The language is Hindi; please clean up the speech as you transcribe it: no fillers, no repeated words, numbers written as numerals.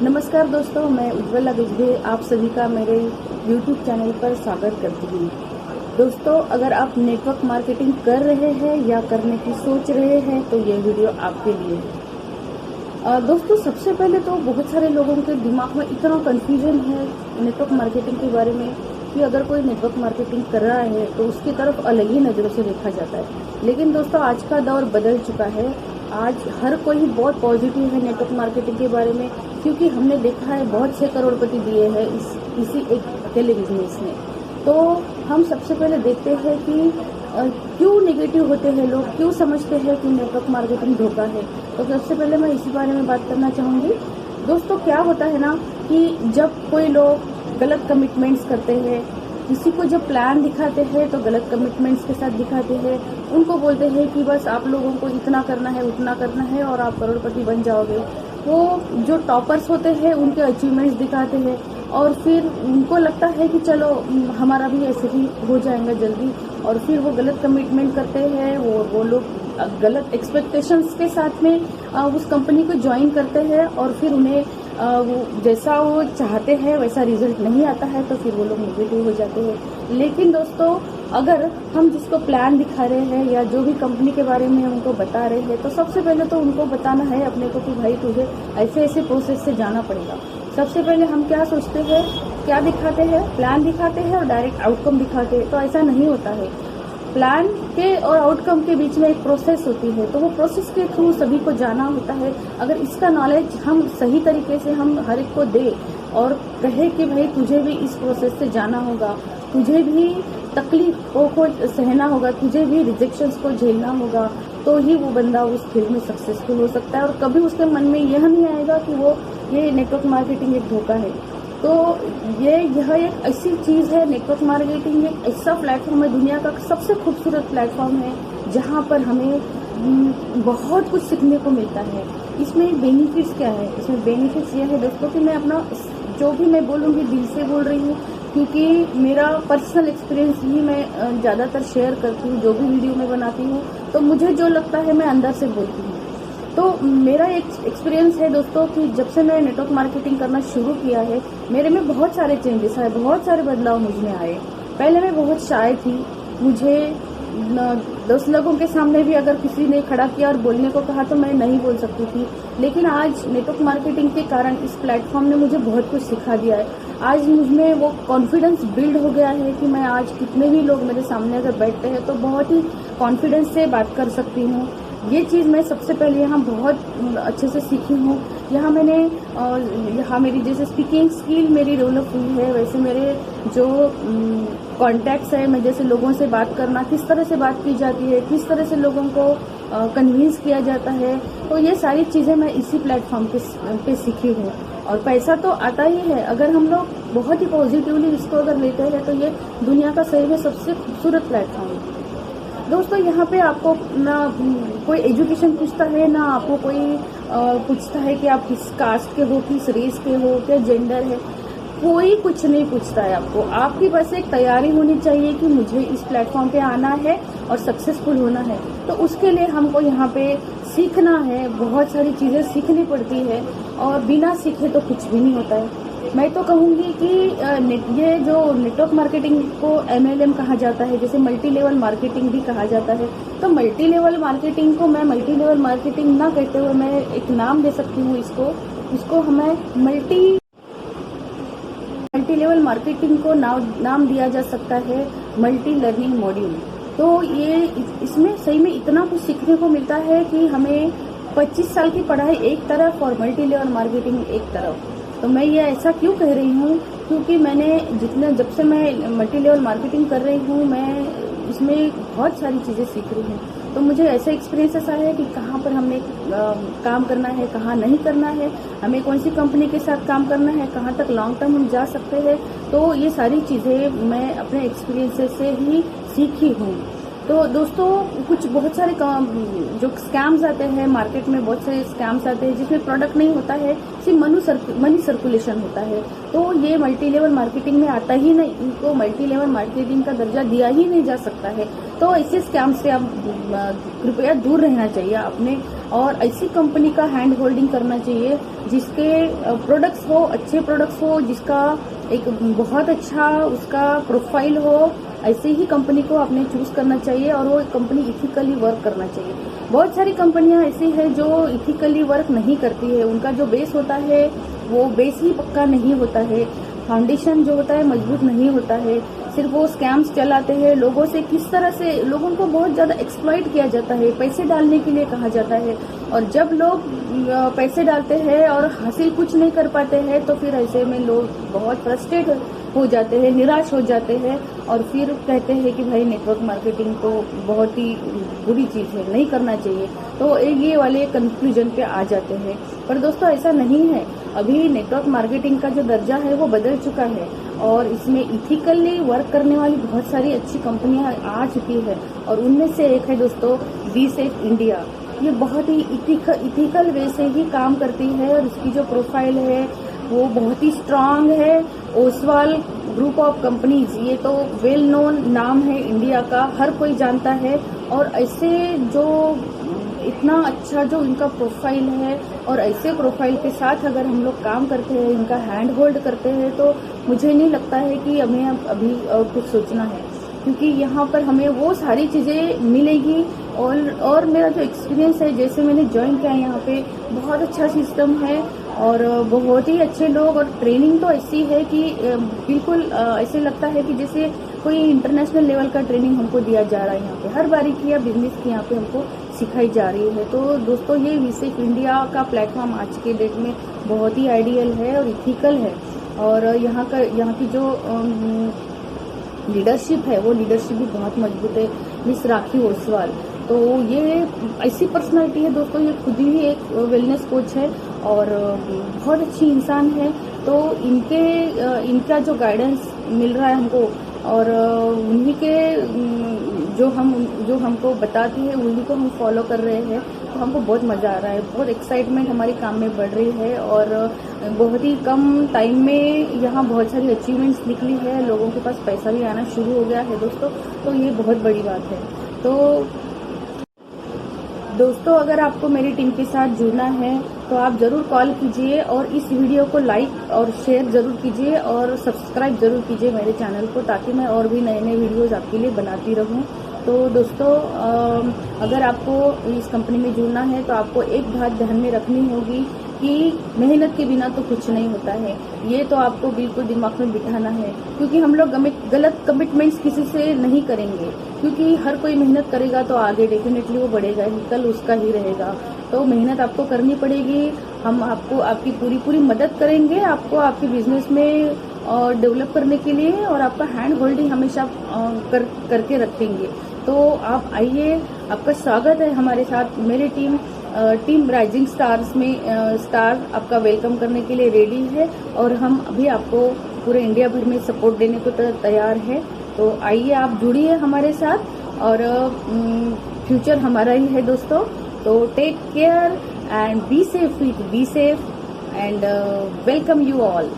नमस्कार दोस्तों, मैं उज्ज्वला बिजबे आप सभी का मेरे YouTube चैनल पर स्वागत करती हूँ। दोस्तों, अगर आप नेटवर्क मार्केटिंग कर रहे हैं या करने की सोच रहे हैं तो ये वीडियो आपके लिए है। दोस्तों, सबसे पहले तो बहुत सारे लोगों के दिमाग में इतना कन्फ्यूजन है नेटवर्क मार्केटिंग के बारे में कि अगर कोई नेटवर्क मार्केटिंग कर रहा है तो उसकी तरफ अलग ही नज़रों से देखा जाता है। लेकिन दोस्तों, आज का दौर बदल चुका है। आज हर कोई बहुत पॉजिटिव है नेटवर्क मार्केटिंग के बारे में, क्योंकि हमने देखा है बहुत से करोड़पति दिए हैं इसी एक अकेले बिजनेस में। तो हम सबसे पहले देखते हैं कि क्यों नेगेटिव होते हैं लोग, क्यों समझते हैं कि नेटवर्क मार्केटिंग धोखा है। तो सबसे पहले मैं इसी बारे में बात करना चाहूँगी। दोस्तों, क्या होता है ना कि जब कोई लोग गलत कमिटमेंट्स करते हैं, किसी को जब प्लान दिखाते हैं तो गलत कमिटमेंट्स के साथ दिखाते हैं। उनको बोलते हैं कि बस आप लोगों को इतना करना है, उतना करना है और आप करोड़पति बन जाओगे। वो जो टॉपर्स होते हैं उनके अचीवमेंट्स दिखाते हैं और फिर उनको लगता है कि चलो हमारा भी ऐसे ही हो जाएगा जल्दी, और फिर वो गलत कमिटमेंट करते हैं। वो लोग गलत एक्सपेक्टेशंस के साथ में उस कंपनी को ज्वाइन करते हैं और फिर उन्हें वो जैसा वो चाहते हैं वैसा रिजल्ट नहीं आता है, तो फिर वो लोग नेगेटिव हो जाते हैं। लेकिन दोस्तों, अगर हम जिसको प्लान दिखा रहे हैं या जो भी कंपनी के बारे में उनको बता रहे हैं, तो सबसे पहले तो उनको बताना है अपने को कि भाई तुझे ऐसे ऐसे प्रोसेस से जाना पड़ेगा। सबसे पहले हम क्या सोचते हैं, क्या दिखाते हैं, प्लान दिखाते हैं और डायरेक्ट आउटकम दिखाते हैं। तो ऐसा नहीं होता है। प्लान के और आउटकम के बीच में एक प्रोसेस होती है, तो वो प्रोसेस के थ्रू सभी को जाना होता है। अगर इसका नॉलेज हम सही तरीके से हम हर एक को दे और कहे कि भाई तुझे भी इस प्रोसेस से जाना होगा, तुझे भी तकलीफों को सहना होगा, तुझे भी रिजेक्शंस को झेलना होगा, तो ही वो बंदा उस फील्ड में सक्सेसफुल हो सकता है। और कभी उसके मन में यह नहीं आएगा कि ये नेटवर्क मार्केटिंग एक धोखा है। तो यह एक ऐसी चीज़ है, नेटवर्क मार्केटिंग एक ऐसा प्लेटफॉर्म है, दुनिया का सबसे खूबसूरत प्लेटफॉर्म है जहां पर हमें बहुत कुछ सीखने को मिलता है। इसमें बेनिफिट्स क्या है? इसमें बेनिफिट्स यह है दोस्तों कि मैं अपना जो भी मैं बोलूँगी दिल से बोल रही हूँ, क्योंकि मेरा पर्सनल एक्सपीरियंस ही मैं ज़्यादातर शेयर करती हूँ। जो भी वीडियो मैं बनाती हूँ तो मुझे जो लगता है मैं अंदर से बोलती हूँ। तो मेरा एक एक्सपीरियंस है दोस्तों कि जब से मैं नेटवर्क मार्केटिंग करना शुरू किया है, मेरे में बहुत सारे चेंजेस आए, बहुत सारे बदलाव मुझ में आए। पहले मैं बहुत शाय थी, मुझे 10 लोगों के सामने भी अगर किसी ने खड़ा किया और बोलने को कहा तो मैं नहीं बोल सकती थी। लेकिन आज नेटवर्क मार्केटिंग के कारण इस प्लेटफॉर्म ने मुझे बहुत कुछ सिखा दिया है। आज मुझमें वो कॉन्फिडेंस बिल्ड हो गया है कि मैं आज कितने भी लोग मेरे सामने अगर बैठते हैं तो बहुत ही कॉन्फिडेंस से बात कर सकती हूँ। ये चीज़ मैं सबसे पहले यहाँ बहुत अच्छे से सीखी हूँ। यहाँ मेरी जैसे स्पीकिंग स्किल मेरी डेवलप हुई है, वैसे मेरे जो कॉन्टैक्ट्स है, मैं जैसे लोगों से बात करना, किस तरह से बात की जाती है, किस तरह से लोगों को कन्विंस किया जाता है, तो ये सारी चीज़ें मैं इसी प्लेटफॉर्म पे सीखी हूँ। और पैसा तो आता ही है, अगर हम लोग बहुत ही पॉजिटिवली इसको अगर लेते हैं तो ये दुनिया का सही में सबसे खूबसूरत प्लेटफॉर्म है। दोस्तों, यहाँ पे आपको ना कोई एजुकेशन पूछता है, ना आपको कोई पूछता है कि आप किस कास्ट के हो, किस रेस के हो, क्या जेंडर है, कोई कुछ नहीं पूछता है आपको। आपकी बस एक तैयारी होनी चाहिए कि मुझे इस प्लेटफॉर्म पे आना है और सक्सेसफुल होना है। तो उसके लिए हमको यहाँ पे सीखना है, बहुत सारी चीज़ें सीखनी पड़ती है और बिना सीखे तो कुछ भी नहीं होता है। मैं तो कहूँगी कि ये जो नेटवर्क मार्केटिंग को MLM कहा जाता है, जैसे मल्टी लेवल मार्केटिंग भी कहा जाता है, तो मल्टी लेवल मार्केटिंग को मैं मल्टी लेवल मार्केटिंग ना कहते हुए मैं एक नाम दे सकती हूँ इसको हमें मल्टी लेवल मार्केटिंग को नाम दिया जा सकता है मल्टी लर्निंग मॉड्यूल। तो ये इसमें सही में इतना कुछ सीखने को मिलता है कि हमें 25 साल की पढ़ाई एक तरफ और मल्टी लेवल मार्केटिंग एक तरफ। तो मैं ये ऐसा क्यों कह रही हूँ, क्योंकि मैंने जब से मैं मल्टी लेवल मार्केटिंग कर रही हूँ, मैं इसमें बहुत सारी चीज़ें सीख रही हूँ। तो मुझे ऐसा एक्सपीरियंस ऐसा है कि कहाँ पर हमें काम करना है, कहाँ नहीं करना है, हमें कौन सी कंपनी के साथ काम करना है, कहाँ तक लॉन्ग टर्म हम जा सकते हैं। तो ये सारी चीज़ें मैं अपने एक्सपीरियंस से ही सीखी हूँ। तो दोस्तों, कुछ बहुत सारे जो स्कैम्स आते हैं मार्केट में, बहुत सारे स्कैम्स आते हैं जिसमें प्रोडक्ट नहीं होता है, सिर्फ मनी सर्कुलेशन होता है। तो ये मल्टी लेवल मार्केटिंग में आता ही नहीं, इनको मल्टी लेवल मार्केटिंग का दर्जा दिया ही नहीं जा सकता है। तो ऐसे स्कैम से आप कृपया दूर रहना चाहिए। अपने और ऐसी कंपनी का हैंड होल्डिंग करना चाहिए जिसके प्रोडक्ट्स हो, अच्छे प्रोडक्ट्स हो, जिसका एक बहुत अच्छा उसका प्रोफाइल हो। ऐसे ही कंपनी को आपने चूज करना चाहिए और वो कंपनी इथिकली वर्क करना चाहिए। बहुत सारी कंपनियां ऐसी है जो इथिकली वर्क नहीं करती है, उनका जो बेस होता है वो बेस ही पक्का नहीं होता है, फाउंडेशन जो होता है मजबूत नहीं होता है, सिर्फ वो स्कैम्स चलाते हैं। लोगों से किस तरह से लोगों को बहुत ज्यादा एक्सप्लॉइट किया जाता है, पैसे डालने के लिए कहा जाता है, और जब लोग पैसे डालते हैं और हासिल कुछ नहीं कर पाते हैं तो फिर ऐसे में लोग बहुत फ्रस्ट्रेट हो जाते हैं, निराश हो जाते हैं और फिर कहते हैं कि भाई नेटवर्क मार्केटिंग तो बहुत ही बुरी चीज है, नहीं करना चाहिए। तो ये वाले कंक्लूजन पे आ जाते हैं। पर दोस्तों ऐसा नहीं है, अभी नेटवर्क मार्केटिंग का जो दर्जा है वो बदल चुका है और इसमें इथिकली वर्क करने वाली बहुत सारी अच्छी कंपनियां आ चुकी है और उनमें से एक है दोस्तों BeSafe इंडिया। ये बहुत ही इथिकल वे से ही काम करती है और इसकी जो प्रोफाइल है वो बहुत ही स्ट्रांग है। ओसवाल ग्रुप ऑफ कंपनीज, ये तो वेल नोन नाम है इंडिया का, हर कोई जानता है। और ऐसे जो इतना अच्छा जो इनका प्रोफाइल है और ऐसे प्रोफाइल के साथ अगर हम लोग काम करते हैं, इनका हैंड होल्ड करते हैं, तो मुझे नहीं लगता है कि हमें अभी और कुछ सोचना है, क्योंकि यहाँ पर हमें वो सारी चीजें मिलेगी। और मेरा जो एक्सपीरियंस है, जैसे मैंने ज्वाइन किया यहाँ पे, बहुत अच्छा सिस्टम है और बहुत ही अच्छे लोग, और ट्रेनिंग तो ऐसी है कि बिल्कुल ऐसे लगता है कि जैसे कोई इंटरनेशनल लेवल का ट्रेनिंग हमको दिया जा रहा है। यहाँ पे हर बारीकी या बिजनेस की यहाँ पे हमको सिखाई जा रही है। तो दोस्तों ये BeSafe इंडिया का प्लेटफॉर्म आज के डेट में बहुत ही आइडियल है और इथिकल है, और यहाँ की जो लीडरशिप है वो लीडरशिप भी बहुत मजबूत है। मिस राखी ओसवाल, तो ये ऐसी पर्सनालिटी है दोस्तों, ये खुद ही एक वेलनेस कोच है और बहुत अच्छी इंसान है। तो इनका जो गाइडेंस मिल रहा है हमको और उन्हीं के जो हमको बताती है उन्हीं को हम फॉलो कर रहे हैं, तो हमको बहुत मजा आ रहा है, बहुत एक्साइटमेंट हमारे काम में बढ़ रही है और बहुत ही कम टाइम में यहाँ बहुत सारी अचीवमेंट्स निकली है, लोगों के पास पैसा भी आना शुरू हो गया है दोस्तों, तो ये बहुत बड़ी बात है। तो दोस्तों अगर आपको मेरी टीम के साथ जुड़ना है तो आप जरूर कॉल कीजिए और इस वीडियो को लाइक और शेयर जरूर कीजिए और सब्सक्राइब जरूर कीजिए मेरे चैनल को, ताकि मैं और भी नए नए वीडियोस आपके लिए बनाती रहूं। तो दोस्तों अगर आपको इस कंपनी में जुड़ना है तो आपको एक बात ध्यान में रखनी होगी कि मेहनत के बिना तो कुछ नहीं होता है, ये तो आपको बिल्कुल दिमाग में बिठाना है, क्योंकि हम लोग गलत कमिटमेंट्स किसी से नहीं करेंगे, क्योंकि हर कोई मेहनत करेगा तो आगे डेफिनेटली वो बढ़ेगा ही, कल उसका ही रहेगा। तो मेहनत आपको करनी पड़ेगी, हम आपको आपकी पूरी मदद करेंगे, आपको आपके बिजनेस में डेवलप करने के लिए, और आपका हैंड होल्डिंग हमेशा करके रखेंगे। तो आप आइए, आपका स्वागत है हमारे साथ। मेरी टीम राइजिंग स्टार्स में स्टार आपका वेलकम करने के लिए रेडी है और हम अभी आपको पूरे इंडिया भर में सपोर्ट देने को तैयार है। तो आइए आप जुड़िए हमारे साथ और फ्यूचर हमारा ही है दोस्तों। तो take care and be safe with BeSafe and welcome you all.